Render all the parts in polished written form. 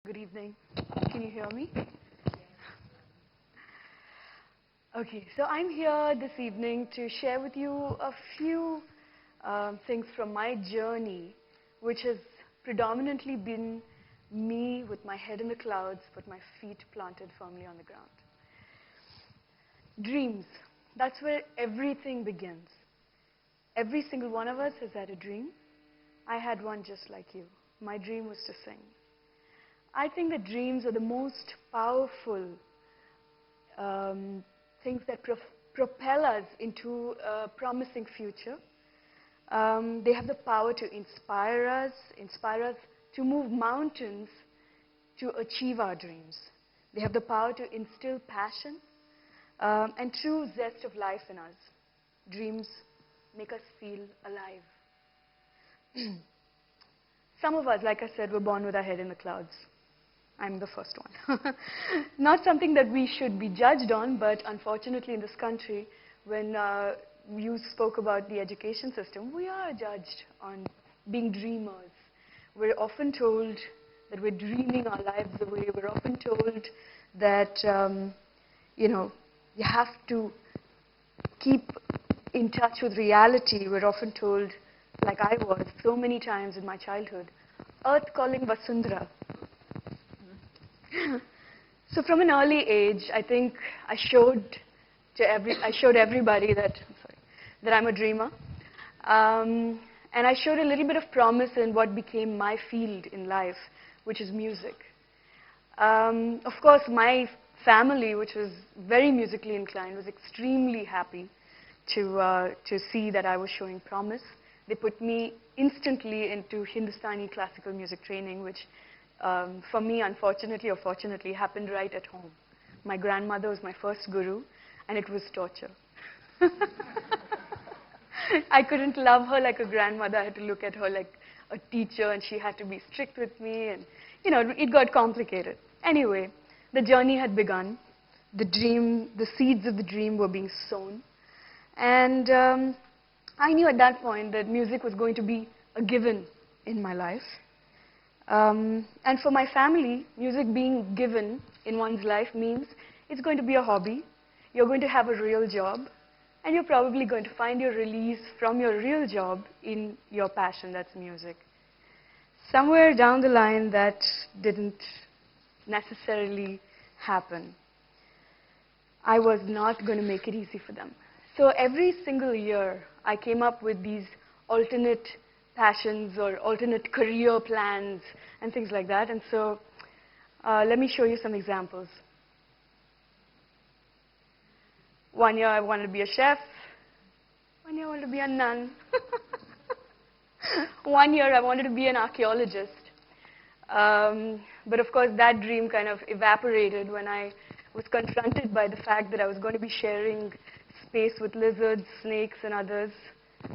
Good evening. Can you hear me? Okay, so I'm here this evening to share with you a few things from my journey, which has predominantly been me with my head in the clouds, but my feet planted firmly on the ground. Dreams. That's where everything begins. Every single one of us has had a dream. I had one just like you. My dream was to sing. I think that dreams are the most powerful things that propel us into a promising future. They have the power to inspire us to move mountains to achieve our dreams. They have the power to instill passion and true zest of life in us. Dreams make us feel alive. Some of us, like I said, were born with our head in the clouds. I'm the first one. Not something that we should be judged on, but unfortunately in this country, when you spoke about the education system, we are judged on being dreamers. We're often told that we're dreaming our lives away. We're often told that, you have to keep in touch with reality. We're often told, like I was so many times in my childhood, earth calling Vasundara. So from an early age, I think I showed everybody that I'm a dreamer. And I showed a little bit of promise in what became my field in life, which is music. Of course, my family, which was very musically inclined, was extremely happy to see that I was showing promise. They put me instantly into Hindustaani classical music training, which for me, unfortunately or fortunately, happened right at home. My grandmother was my first guru, and it was torture. I couldn't love her like a grandmother. I had to look at her like a teacher, and she had to be strict with me, and it got complicated. Anyway, the journey had begun. The seeds of the dream were being sown, and I knew at that point that music was going to be a given in my life. And for my family, music being given in one's life means it's going to be a hobby, you're going to have a real job, and you're probably going to find your release from your real job in your passion, that's music. Somewhere down the line, that didn't necessarily happen. I was not going to make it easy for them. So every single year, I came up with these alternate passions or alternate career plans and things like that. And so let me show you some examples. One year I wanted to be a chef. One year I wanted to be a nun. One year I wanted to be an archaeologist. But of course that dream kind of evaporated when I was confronted by the fact that I was going to be sharing space with lizards, snakes, and others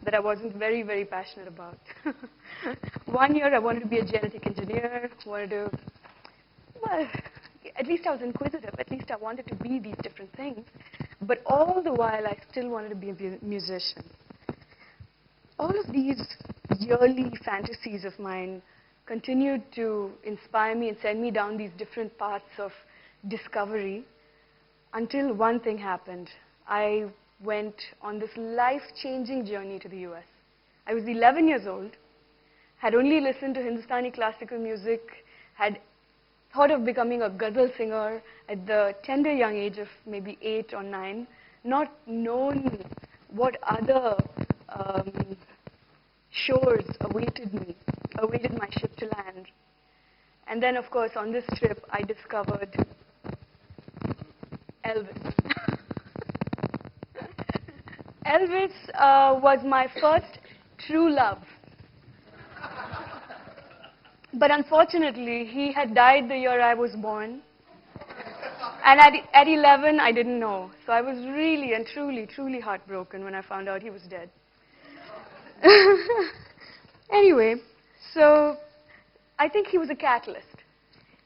that I wasn't very, very passionate about. One year I wanted to be a genetic engineer, well, at least I was inquisitive, at least I wanted to be these different things, but all the while I still wanted to be a musician. All of these yearly fantasies of mine continued to inspire me and send me down these different paths of discovery until one thing happened. I went on this life-changing journey to the US. I was 11 years old, had only listened to Hindustani classical music, had thought of becoming a ghazal singer at the tender young age of maybe 8 or 9, not known what other shores awaited my ship to land. And then, of course, on this trip, I discovered Elvis. Elvis was my first true love. But unfortunately, he had died the year I was born. And at 11, I didn't know. So I was really and truly heartbroken when I found out he was dead. Anyway, so I think he was a catalyst.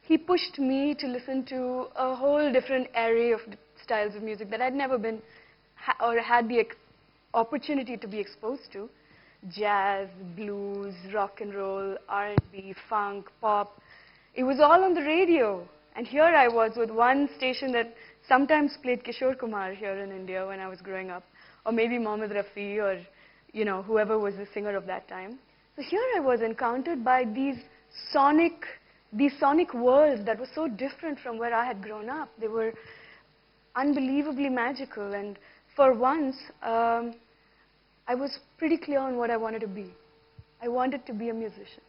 He pushed me to listen to a whole different array of styles of music that I'd never been or had the opportunity to be exposed to. Jazz, blues, rock and roll, R&B, funk, pop. It was all on the radio. And here I was with one station that sometimes played Kishore Kumar here in India when I was growing up, or maybe Mohammed Rafi, or whoever was the singer of that time. So here I was encountered by these sonic worlds that were so different from where I had grown up. They were unbelievably magical, and for once, I was pretty clear on what I wanted to be. I wanted to be a musician.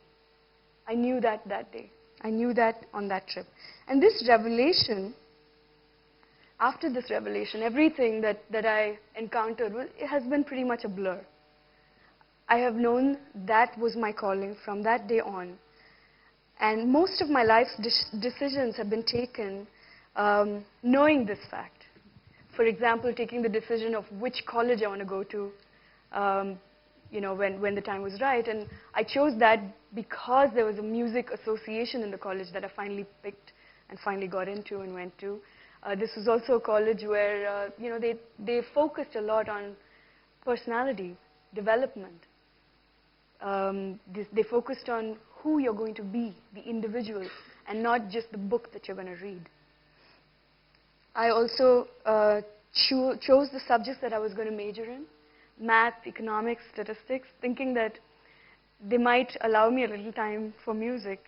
I knew that day. I knew that on that trip. And this revelation, after this revelation, everything that I encountered, it has been pretty much a blur. I have known that was my calling from that day on. And most of my life's decisions have been taken knowing this fact. For example, taking the decision of which college I want to go to, when the time was right. And I chose that because there was a music association in the college that I finally picked and finally got into and went to. This was also a college where, they focused a lot on personality development. They focused on who you're going to be, the individual, and not just the book that you're going to read. I also chose the subjects that I was going to major in, math, economics, statistics, thinking that they might allow me a little time for music.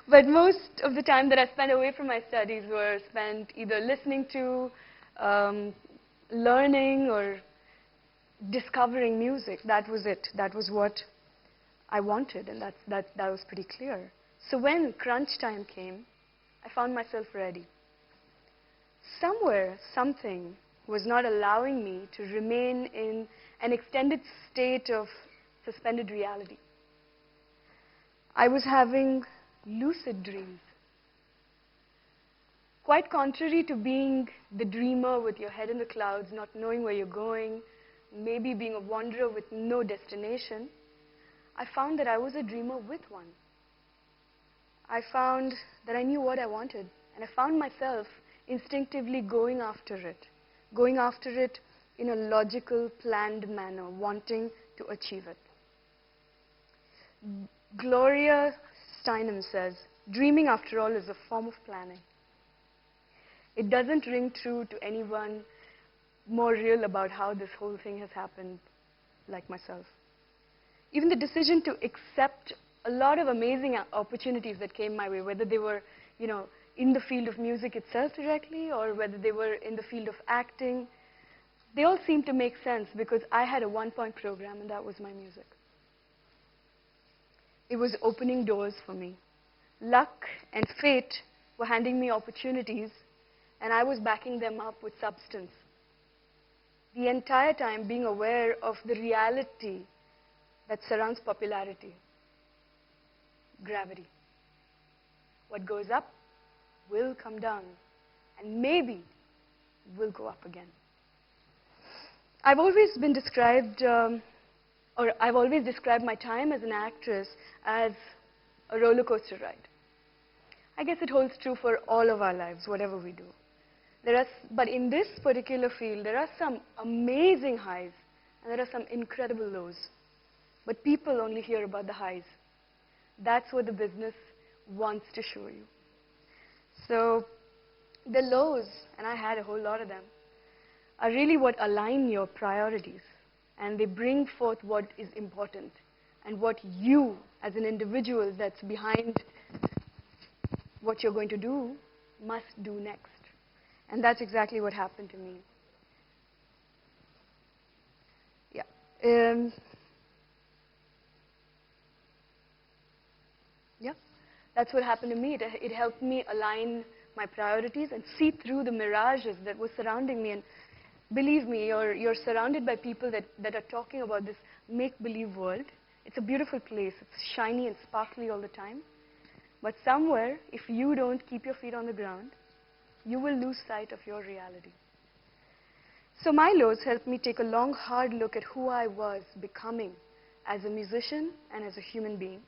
But most of the time that I spent away from my studies were spent either listening to, learning, or discovering music. That was it. That was what I wanted, and that was pretty clear. So when crunch time came, I found myself ready. Somewhere, something was not allowing me to remain in an extended state of suspended reality. I was having lucid dreams. Quite contrary to being the dreamer with your head in the clouds, not knowing where you're going, maybe being a wanderer with no destination, I found that I was a dreamer with one. I found that I knew what I wanted, and I found myself instinctively going after it in a logical, planned manner, wanting to achieve it. Gloria Steinem says, dreaming, after all, is a form of planning. It doesn't ring true to anyone more real about how this whole thing has happened, like myself. Even the decision to accept a lot of amazing opportunities that came my way, whether they were, in the field of music itself directly, or whether they were in the field of acting, they all seemed to make sense because I had a one-point program, and that was my music. It was opening doors for me. Luck and fate were handing me opportunities, and I was backing them up with substance. The entire time being aware of the reality that surrounds popularity. Gravity. What goes up will come down, and maybe will go up again. I've always been described, I've always described my time as an actress as a roller coaster ride. I guess it holds true for all of our lives, whatever we do. But in this particular field, there are some amazing highs, and there are some incredible lows. But people only hear about the highs. That's what the business wants to show you. So the lows, and I had a whole lot of them, are really what align your priorities. And they bring forth what is important and what you, as an individual that's behind what you're going to do, must do next. And that's exactly what happened to me. Yeah. That's what happened to me. It helped me align my priorities and see through the mirages that were surrounding me. And believe me, you're surrounded by people that are talking about this make-believe world. It's a beautiful place. It's shiny and sparkly all the time. But somewhere, if you don't keep your feet on the ground, you will lose sight of your reality. So my lows helped me take a long, hard look at who I was becoming as a musician and as a human being.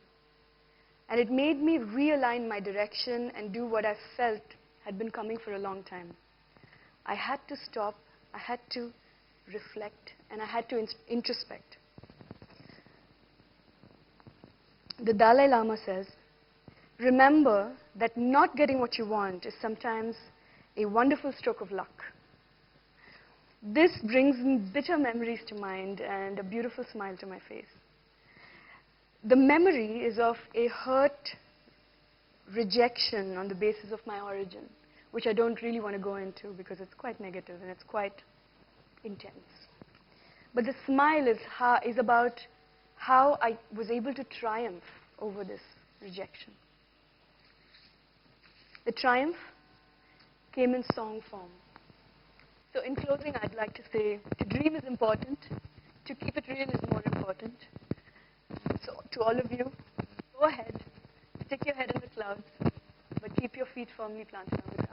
And it made me realign my direction and do what I felt had been coming for a long time. I had to stop, I had to reflect, and I had to introspect. the Dalai Lama says, remember that not getting what you want is sometimes a wonderful stroke of luck. This brings bitter memories to mind and a beautiful smile to my face. The memory is of a hurt rejection on the basis of my origin, which I don't really want to go into because it's quite negative and it's quite intense. But the smile is about how I was able to triumph over this rejection. The triumph came in song form. So in closing, I'd like to say, to dream is important, to keep it real is more important. So to all of you, go ahead, stick your head in the clouds, but keep your feet firmly planted on the ground.